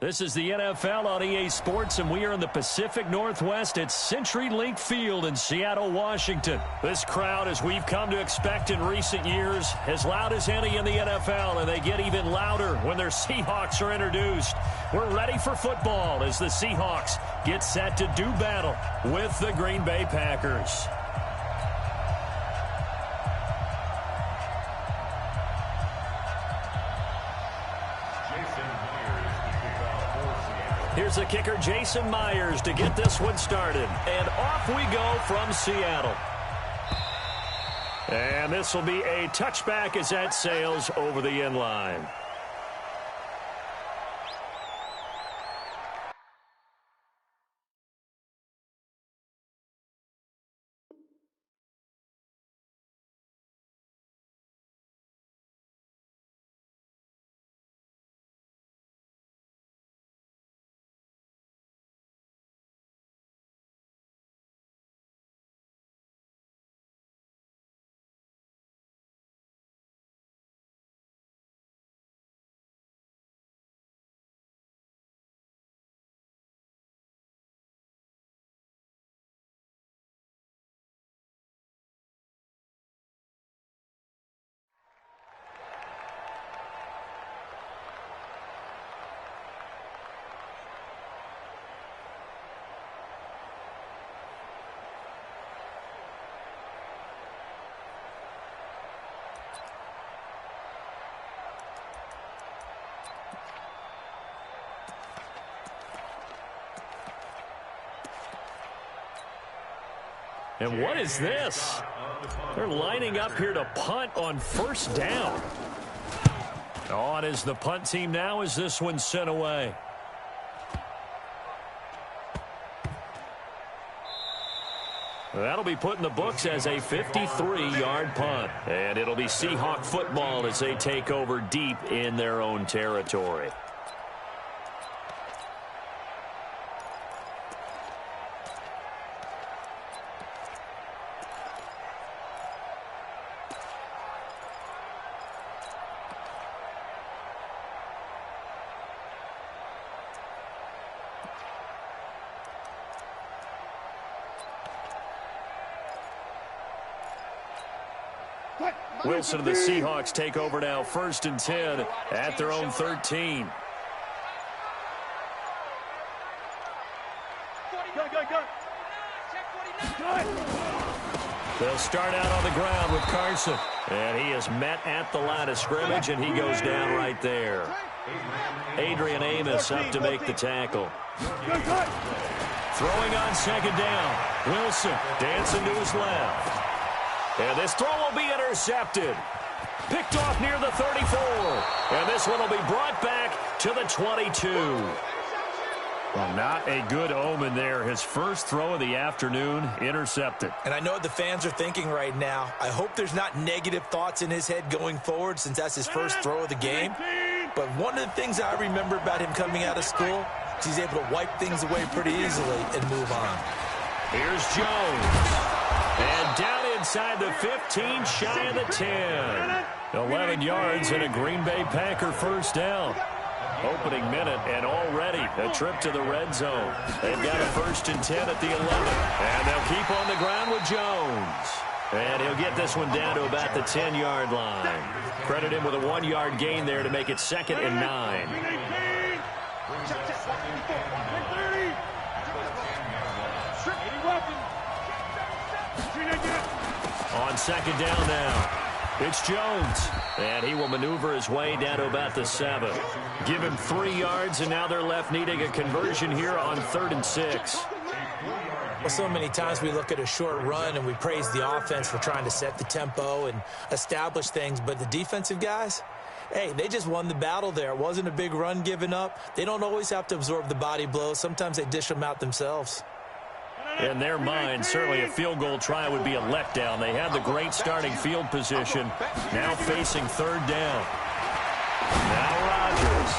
This is the NFL on EA Sports, and we are in the Pacific Northwest at CenturyLink Field in Seattle, Washington. This crowd, as we've come to expect in recent years, as loud as any in the NFL, and they get even louder when their Seahawks are introduced. We're ready for football as the Seahawks get set to do battle with the Green Bay Packers. Here's the kicker, Jason Myers, to get this one started. And off we go from Seattle. And this will be a touchback as that sails over the end line. And what is this? They're lining up here to punt on first down. On is the punt team now as this one's sent away. That'll be put in the books as a 53-yard punt. And it'll be Seahawk football as they take over deep in their own territory. Wilson and the Seahawks take over now, 1st and 10 at their own 13. They'll start out on the ground with Carson. And he is met at the line of scrimmage, and he goes down right there. Adrian Amos up to make the tackle. Throwing on 2nd down. Wilson dancing to his left. And this throw will be intercepted. Picked off near the 34. And this one will be brought back to the 22. Well, not a good omen there. His first throw of the afternoon intercepted. And I know what the fans are thinking right now. I hope there's not negative thoughts in his head going forward since that's his first throw of the game. But one of the things I remember about him coming out of school is he's able to wipe things away pretty easily and move on. Here's Jones. And down inside the 15, shy of the 10. 11 yards and a Green Bay Packer first down. Opening minute and already a trip to the red zone. They've got a 1st and 10 at the 11. And they'll keep on the ground with Jones. And he'll get this one down to about the 10-yard line. Credit him with a 1-yard gain there to make it 2nd and 9. On 2nd down now, it's Jones. And he will maneuver his way down to about the 7. Give him 3 yards, and now they're left needing a conversion here on 3rd and 6. Well, so many times we look at a short run and we praise the offense for trying to set the tempo and establish things, but the defensive guys, hey, they just won the battle there. It wasn't a big run given up. They don't always have to absorb the body blows. Sometimes they dish them out themselves. In their mind, certainly a field goal try would be a letdown. They had the great starting field position, now facing 3rd down. Now Rodgers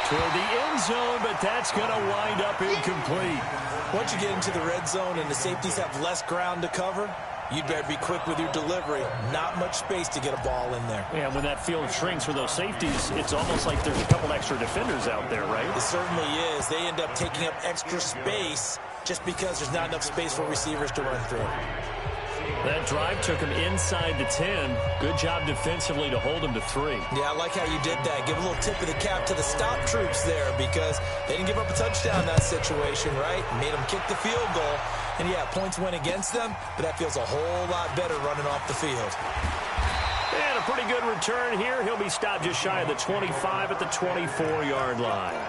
toward the end zone, but that's going to wind up incomplete. Once you get into the red zone and the safeties have less ground to cover, you'd better be quick with your delivery. Not much space to get a ball in there. Yeah, when that field shrinks for those safeties, it's almost like there's a couple extra defenders out there, right? It certainly is. They end up taking up extra space just because there's not enough space for receivers to run through. That drive took him inside the 10. Good job defensively to hold him to 3. Yeah, I like how you did that. Give a little tip of the cap to the stop troops there because they didn't give up a touchdown in that situation, right? Made them kick the field goal. And, yeah, points went against them, but that feels a whole lot better running off the field. And a pretty good return here. He'll be stopped just shy of the 25 at the 24-yard line.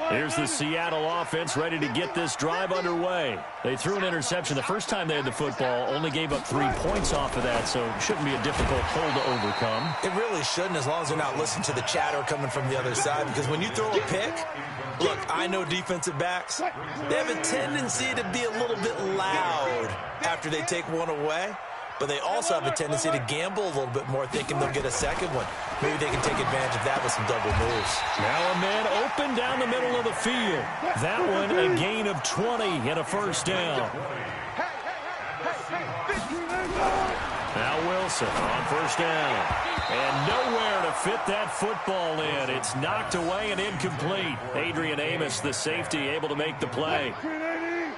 Here's the Seattle offense ready to get this drive underway. They threw an interception the first time they had the football, only gave up 3 points off of that, so it shouldn't be a difficult hole to overcome. It really shouldn't, as long as they're not listening to the chatter coming from the other side, because when you throw a pick, look, I know defensive backs, they have a tendency to be a little bit loud after they take one away. But they also have a tendency to gamble a little bit more, thinking they'll get a second one. Maybe they can take advantage of that with some double moves. Now a man open down the middle of the field. That one a gain of 20 and a first down. Now Wilson on first down. And nowhere to fit that football in. It's knocked away and incomplete. Adrian Amos, the safety, able to make the play.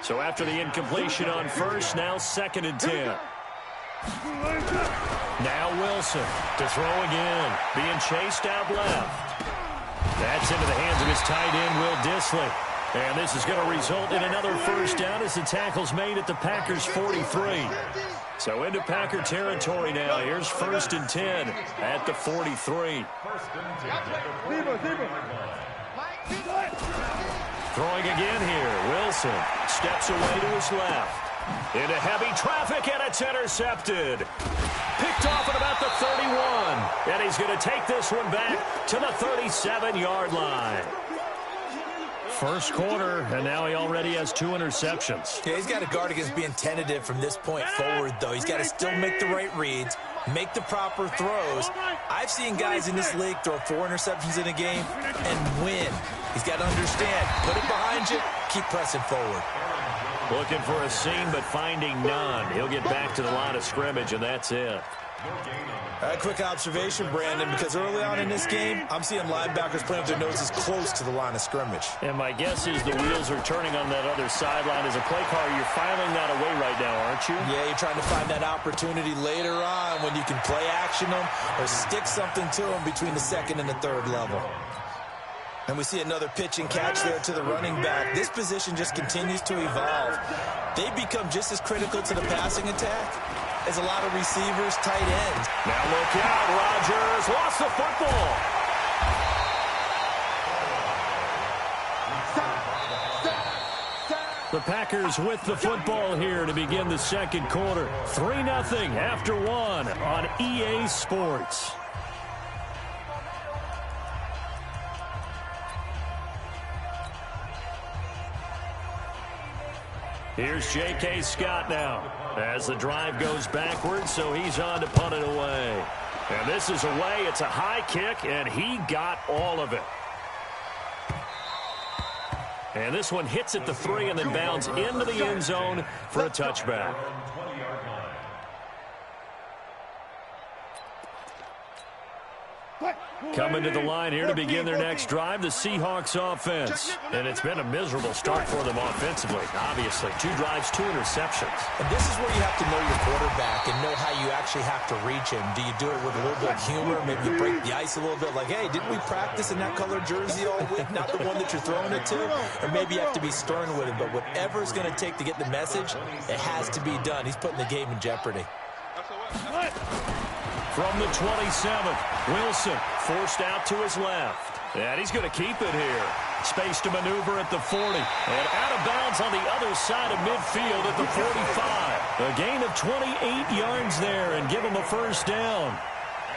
So after the incompletion on first, now 2nd and 10. Now Wilson to throw again. Being chased out left. That's into the hands of his tight end, Will Dissly. And this is going to result in another first down as the tackle's made at the Packers' 43. So into Packer territory now. Here's 1st and 10 at the 43. Throwing again here. Wilson steps away to his left. Into heavy traffic, and it's intercepted. Picked off at about the 31. And he's going to take this one back to the 37-yard line. First quarter, and now he already has 2 interceptions. Yeah, he's got to guard against being tentative from this point forward, though. He's got to still make the right reads, make the proper throws. I've seen guys in this league throw 4 interceptions in a game and win. He's got to understand, put it behind you, keep pressing forward. Looking for a seam, but finding none. He'll get back to the line of scrimmage, and that's it. A quick observation, Brandon, because early on in this game, I'm seeing linebackers playing with their noses close to the line of scrimmage. And my guess is the wheels are turning on that other sideline. As a play caller, you're filing that away right now, aren't you? Yeah, you're trying to find that opportunity later on when you can play action them or stick something to them between the 2nd and the 3rd level. And we see another pitch and catch there to the running back. This position just continues to evolve. They become just as critical to the passing attack as a lot of receivers, tight ends. Now look out, Rodgers lost the football. The Packers with the football here to begin the 2nd quarter. 3-0 after 1 on EA Sports. Here's J.K. Scott now as the drive goes backwards, so he's on to punt it away. And this is away. It's a high kick, and he got all of it. And this one hits at the 3 and then bounds into the end zone for a touchback. Coming to the line here to begin their next drive, the Seahawks offense. And it's been a miserable start for them offensively, obviously. 2 drives, 2 interceptions. And this is where you have to know your quarterback and know how you actually have to reach him. Do you do it with a little bit of humor? Maybe you break the ice a little bit like, hey, didn't we practice in that color jersey all week? Not the one that you're throwing it to? Or maybe you have to be stern with him. But whatever it's going to take to get the message, it has to be done. He's putting the game in jeopardy. From the 27th, Wilson forced out to his left. And he's going to keep it here. Space to maneuver at the 40. And out of bounds on the other side of midfield at the 45. A gain of 28 yards there and give him a first down.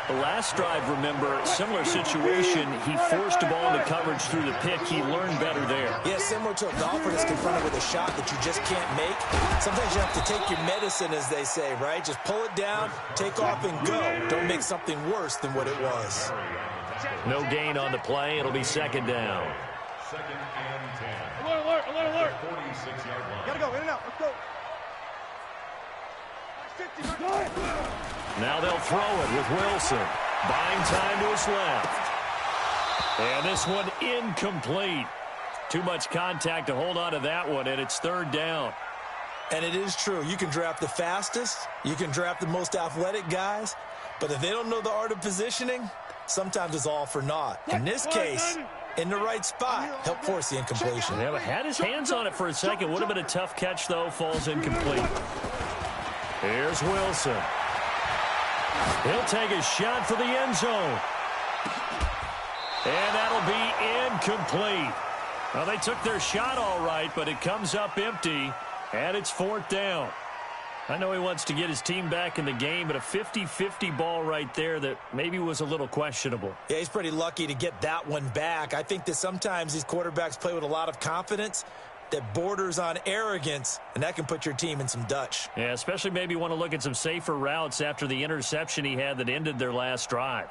The last drive, remember, similar situation. He forced a ball into coverage through the pick. He learned better there. Yeah, similar to a golfer that's confronted with a shot that you just can't make. Sometimes you have to take your medicine, as they say, right? Just pull it down, take off, and go. Don't make something worse than what it was. No gain on the play. It'll be 2nd down. Gotta go, in and out. Let's go. Now they'll throw it with Wilson. Buying time to his left. And this one incomplete. Too much contact to hold on to that one, and it's third down. And it is true. You can draft the fastest. You can draft the most athletic guys. But if they don't know the art of positioning, sometimes it's all for naught. In this case, in the right spot, help force the incompletion. Yeah, but had his hands on it for a second. Would have been a tough catch, though. Falls incomplete. Here's Wilson. He'll take a shot for the end zone. And that'll be incomplete. Well, they took their shot all right, but it comes up empty, and it's fourth down. I know he wants to get his team back in the game, but a 50-50 ball right there that maybe was a little questionable. Yeah, he's pretty lucky to get that one back. I think that sometimes these quarterbacks play with a lot of confidence that borders on arrogance, and that can put your team in some Dutch. Yeah, especially maybe want to look at some safer routes after the interception he had that ended their last drive.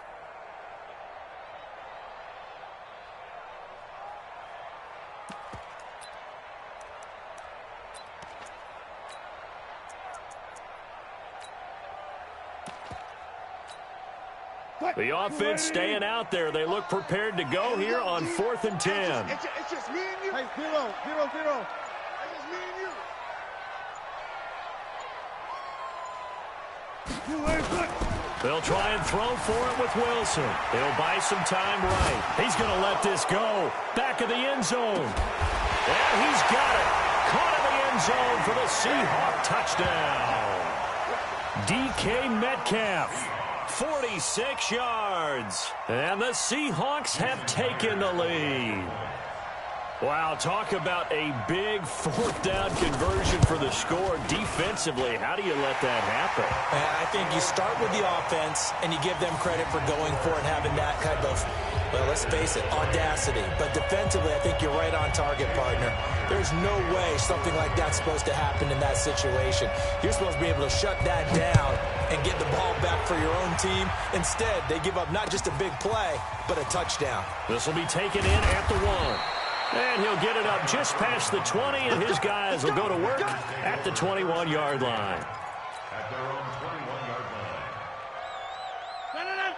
The offense staying out there. They look prepared to go here on 4th and 10. It's just me and you. Hey, 0-0-0. It's just me and you. They'll try and throw for it with Wilson. He'll buy some time right. He's going to let this go. Back of the end zone. And he's got it. Caught in the end zone for the Seahawk touchdown. DK Metcalf. 46 yards. And the Seahawks have taken the lead. Wow, talk about a big fourth down conversion for the score. Defensively, how do you let that happen? I think you start with the offense, and you give them credit for going for it and having that kind of, well, let's face it, audacity. But defensively, I think you're right on target, partner. There's no way something like that's supposed to happen in that situation. You're supposed to be able to shut that down and get the ball back for your own team. Instead, they give up not just a big play, but a touchdown. This will be taken in at the 1. And he'll get it up just past the 20, and his guys will go to work at the 21-yard line.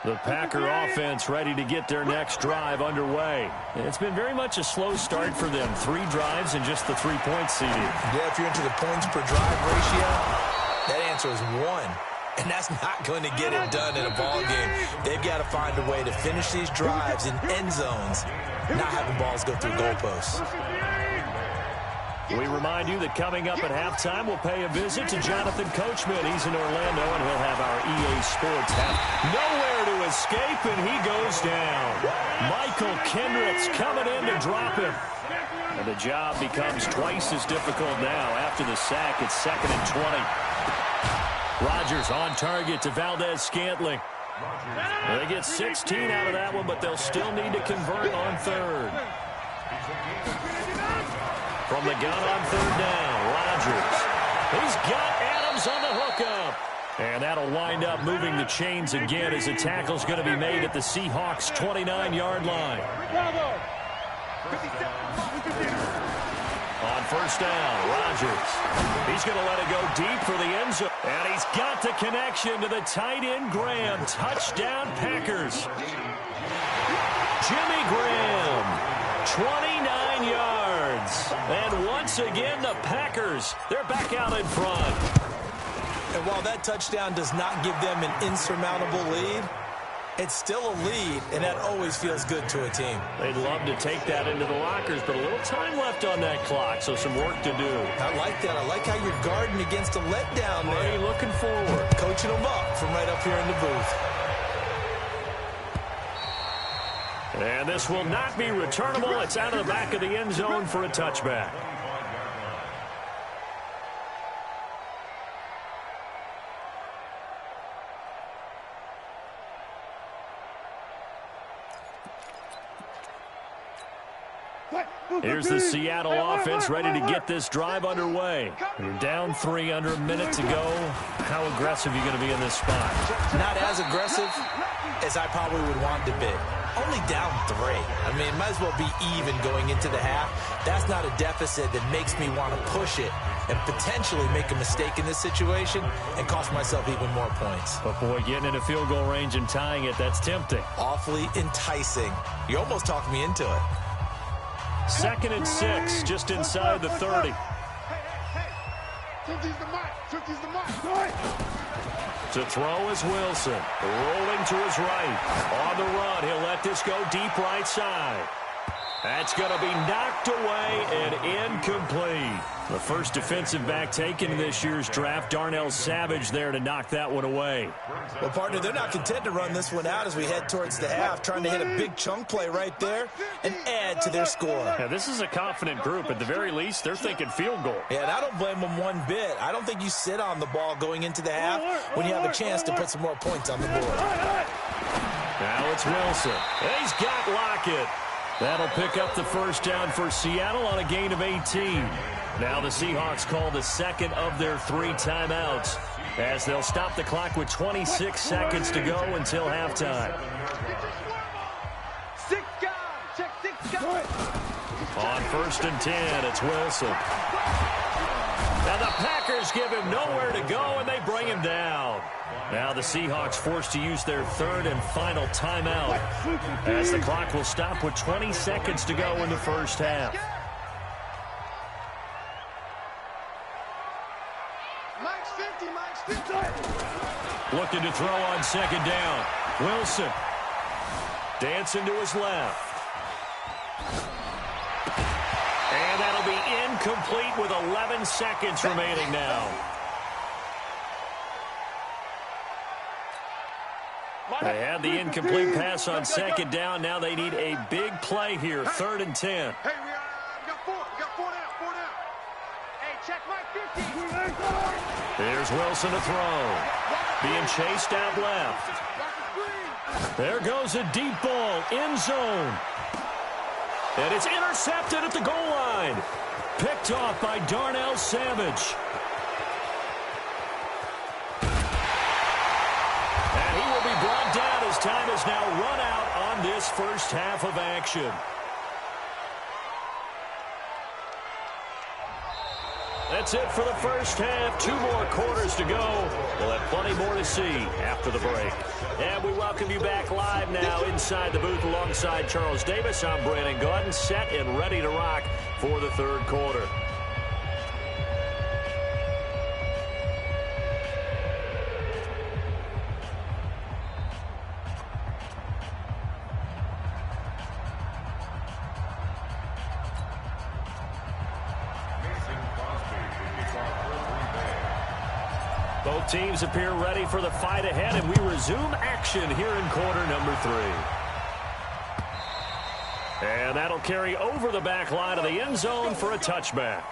The Packer offense ready to get their next drive underway. It's been very much a slow start for them. 3 drives and just the 3 points seeded. Yeah, if you're into the points per drive ratio, that answer is 1. And that's not going to get it done in a ball game. They've got to find a way to finish these drives in end zones, not having balls go through goalposts. We remind you that coming up at halftime, we'll pay a visit to Jonathan Coachman. He's in Orlando, and he'll have our EA Sports hat. Nowhere to escape, and he goes down. Michael Kendricks coming in to drop him. And the job becomes twice as difficult now. After the sack, it's 2nd and 20. Rodgers on target to Valdez-Scantling. They get 16 out of that one, but they'll still need to convert on 3rd. From the gun on 3rd down, Rodgers. He's got Adams on the hookup. And that'll wind up moving the chains again as the tackle's going to be made at the Seahawks' 29-yard line. On 1st down, Rodgers. He's going to let it go deep for the end zone. And he's got the connection to the tight end, Graham. Touchdown, Packers. Jimmy Graham, 29 yards. And once again, the Packers, they're back out in front. And while that touchdown does not give them an insurmountable lead, it's still a lead, and that always feels good to a team. They'd love to take that into the lockers, but a little time left on that clock, so some work to do. I like that. I like how you're guarding against a letdown there. Already looking forward. Coaching them up from right up here in the booth. And this will not be returnable. It's out of the back of the end zone for a touchback. Here's the Seattle offense ready to get this drive underway. You're down 3 under a minute to go. How aggressive are you going to be in this spot? Not as aggressive as I probably would want to be. Only down 3. I mean, it might as well be even going into the half. That's not a deficit that makes me want to push it and potentially make a mistake in this situation and cost myself even more points. But, boy, getting into field goal range and tying it, that's tempting. Awfully enticing. You almost talked me into it. 2nd and 6, just inside the 30. To throw is Wilson. Rolling to his right. On the run, he'll let this go deep right side. That's going to be knocked away and incomplete. The first defensive back taken in this year's draft, Darnell Savage, there to knock that one away. Well, partner, they're not content to run this one out as we head towards the half, trying to hit a big chunk play right there and add to their score. Yeah, this is a confident group. At the very least, they're thinking field goal. Yeah, and I don't blame them one bit. I don't think you sit on the ball going into the half when you have a chance to put some more points on the board. Now it's Wilson. And he's got Lockett. That'll pick up the first down for Seattle on a gain of 18. Now the Seahawks call the second of their 3 timeouts as they'll stop the clock with 26 seconds to go until halftime. On 1st and 10, it's Wilson. Now the Packers give him nowhere to go, and they bring him down. Now the Seahawks forced to use their 3rd and final timeout as the clock will stop with 20 seconds to go in the first half. Looking to throw on 2nd down. Wilson dancing to his left. And that'll be incomplete with 11 seconds remaining now. They had the incomplete pass on 2nd down. Now they need a big play here, 3rd and 10. Hey, we got 4 down. Hey, check my 50. Here's Wilson to throw. Being chased out left. There goes a deep ball, end zone. And it's intercepted at the goal line. Picked off by Darnell Savage. And he will be brought down as time is now run out on this first half of action. That's it for the first half. 2 more quarters to go. We'll have plenty more to see after the break. And we welcome you back live now inside the booth alongside Charles Davis. I'm Brandon Gaudin, set and ready to rock for the 3rd quarter. Both teams appear ready for the fight ahead, and we resume action here in quarter number 3. And that'll carry over the back line of the end zone for a touchback.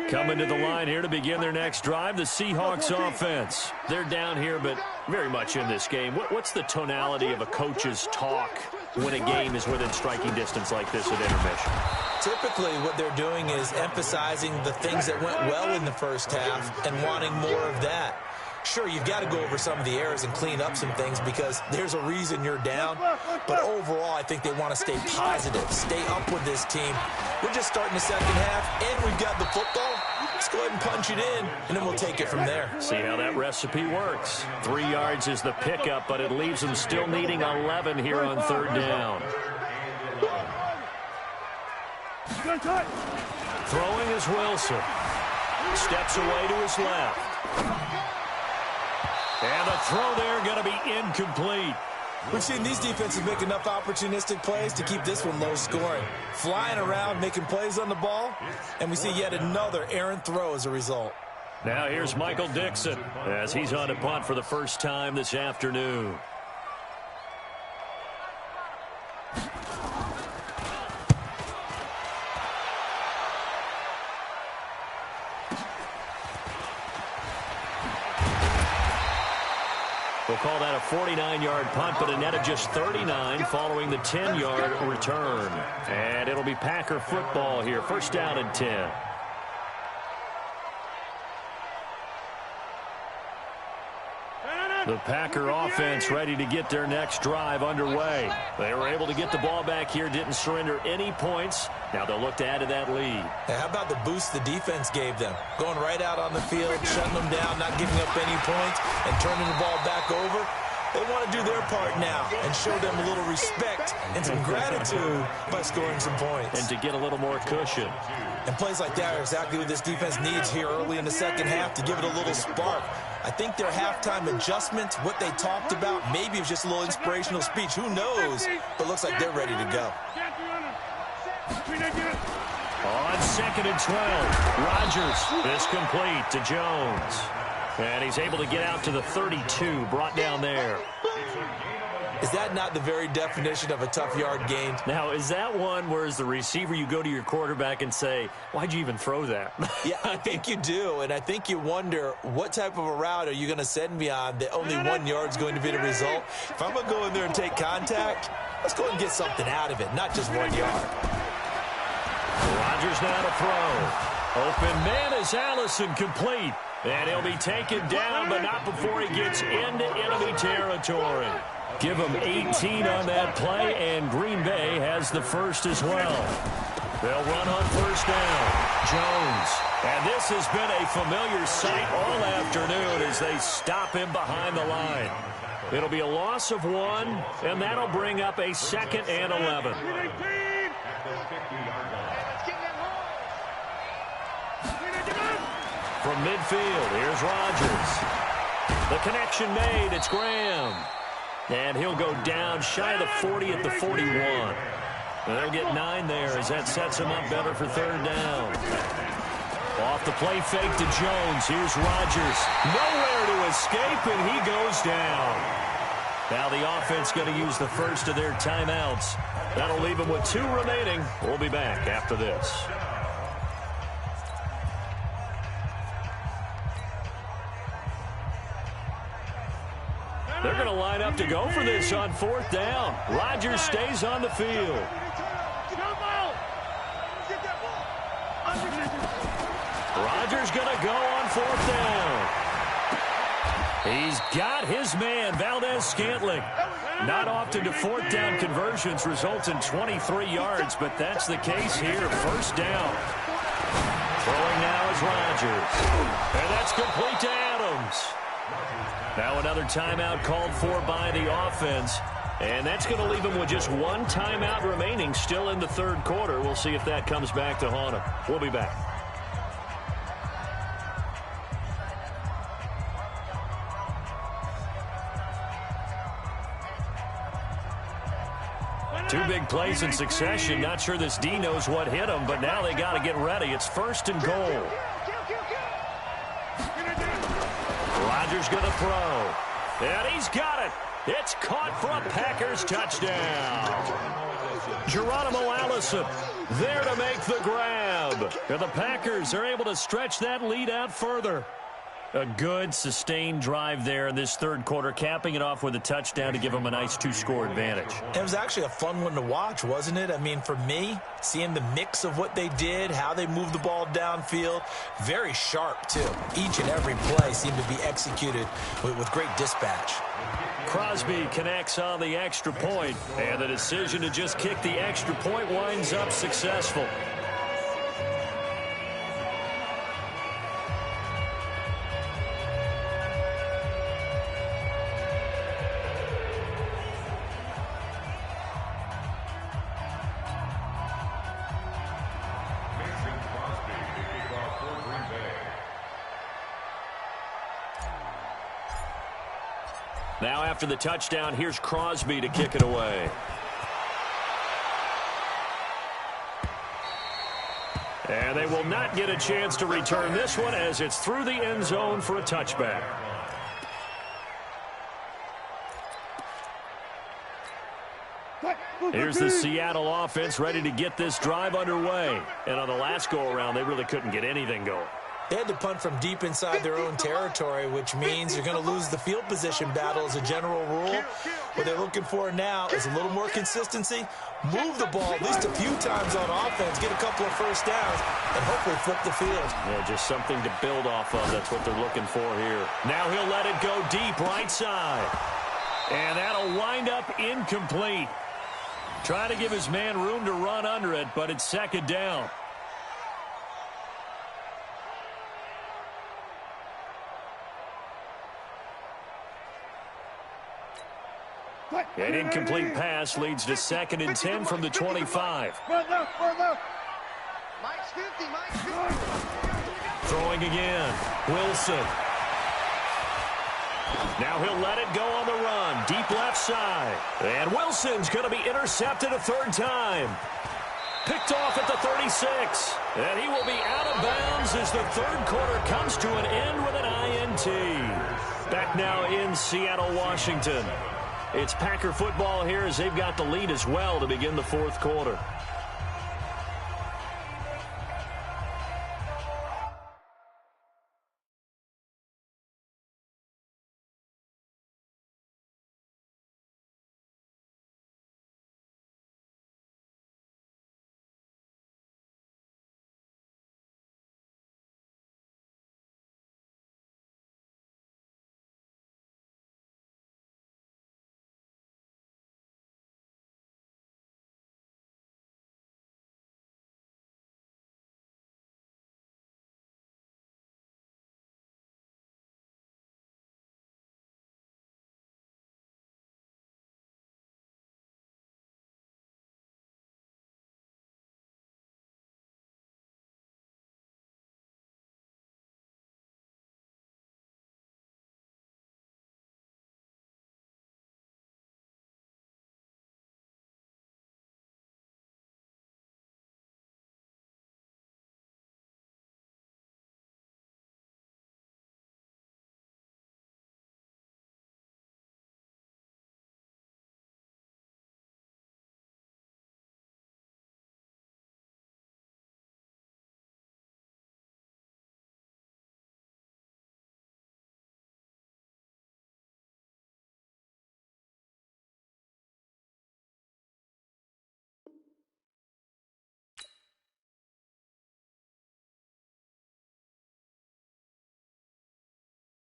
Coming to the line here to begin their next drive, the Seahawks offense. They're down here, but very much in this game. What's the tonality of a coach's talk when a game is within striking distance like this at intermission? Typically, what they're doing is emphasizing the things that went well in the first half and wanting more of that. Sure, you've got to go over some of the errors and clean up some things because there's a reason you're down. But overall, I think they want to stay positive, stay up with this team. We're just starting the second half, and we've got the football. Let's go ahead and punch it in, and then we'll take it from there. See how that recipe works. 3 yards is the pickup, but it leaves them still needing 11 here on 3rd down. Throwing is Wilson. Steps away to his left. And the throw there going to be incomplete. We've seen these defenses make enough opportunistic plays to keep this one low scoring. Flying around, making plays on the ball, and we see yet another errant throw as a result. Now here's Michael Dixon as he's on to punt for the first time this afternoon. We'll call that a 49-yard punt, but a net of just 39 following the 10-yard return. And it'll be Packer football here. First down and 10. The Packer offense ready to get their next drive underway. They were able to get the ball back here, didn't surrender any points. Now they'll look to add to that lead. Hey, how about the boost the defense gave them? Going right out on the field, shutting them down, not giving up any points, and turning the ball back over. They want to do their part now and show them a little respect and some gratitude by scoring some points. And to get a little more cushion. And plays like that are exactly what this defense needs here early in the second half to give it a little spark. I think their halftime adjustments, what they talked about, maybe it was just a little inspirational speech. Who knows? But looks like they're ready to go. On 2nd and 12, Rodgers is complete to Jones. And he's able to get out to the 32, brought down there. Is that not the very definition of a tough yard gain? Now, is that one where as the receiver you go to your quarterback and say, why'd you even throw that? Yeah, I think you do, and I think you wonder what type of a route are you going to send me on that only 1 yard is going to be the result? If I'm going to go in there and take contact, let's go and get something out of it, not just 1 yard. Rodgers now to throw. Open man is Allison, complete. And he'll be taken down, but not before he gets into enemy territory. Give him 18 on that play, and Green Bay has the first as well. They'll run on first down. Jones. And this has been a familiar sight all afternoon as they stop him behind the line. It'll be a loss of 1, and that'll bring up a 2nd and 11. From midfield, here's Rodgers. The connection made, it's Graham. And he'll go down shy of the 40 at the 41. They'll get 9 there as that sets him up better for 3rd down. Off the play fake to Jones. Here's Rodgers. Nowhere to escape, and he goes down. Now the offense going to use the first of their timeouts. That'll leave them with 2 remaining. We'll be back after this. They're going to line up to go for this on 4th down. Rodgers stays on the field. Rodgers going to go on 4th down. He's got his man, Valdez-Scantling. Not often do 4th down conversions result in 23 yards, but that's the case here. 1st down. Throwing now is Rodgers. And that's complete to Adams. Now another timeout called for by the offense. And that's going to leave them with just 1 timeout remaining still in the 3rd quarter. We'll see if that comes back to haunt them. We'll be back. Two big plays in succession. Not sure this D knows what hit him, but now they got to get ready. It's 1st and goal. Rodgers going to throw. And he's got it. It's caught for a Packers touchdown. Geronimo Allison there to make the grab. And the Packers are able to stretch that lead out further. A good, sustained drive there in this 3rd quarter, capping it off with a touchdown to give them a nice 2-score advantage. It was actually a fun one to watch, wasn't it? I mean, for me, seeing the mix of what they did, how they moved the ball downfield, very sharp, too. Each and every play seemed to be executed with great dispatch. Crosby connects on the extra point, and the decision to just kick the extra point winds up successful. Now after the touchdown, here's Crosby to kick it away. And they will not get a chance to return this one as it's through the end zone for a touchback. Here's the Seattle offense ready to get this drive underway. And on the last go-around, they really couldn't get anything going. They had to punt from deep inside their own territory, which means you're going to lose the field position battle as a general rule. What they're looking for now is a little more consistency, move the ball at least a few times on offense, get a couple of first downs, and hopefully flip the field. Yeah, just something to build off of. That's what they're looking for here. Now he'll let it go deep right side. And that'll wind up incomplete. Trying to give his man room to run under it, but it's second down. An incomplete pass leads to 2nd and 10 from the 25. Mike's 50, Mike's 50. Throwing again. Wilson. Now he'll let it go on the run. Deep left side. And Wilson's going to be intercepted a third time. Picked off at the 36. And he will be out of bounds as the third quarter comes to an end with an INT. Back now in Seattle, Washington. It's Packer football here as they've got the lead as well to begin the fourth quarter.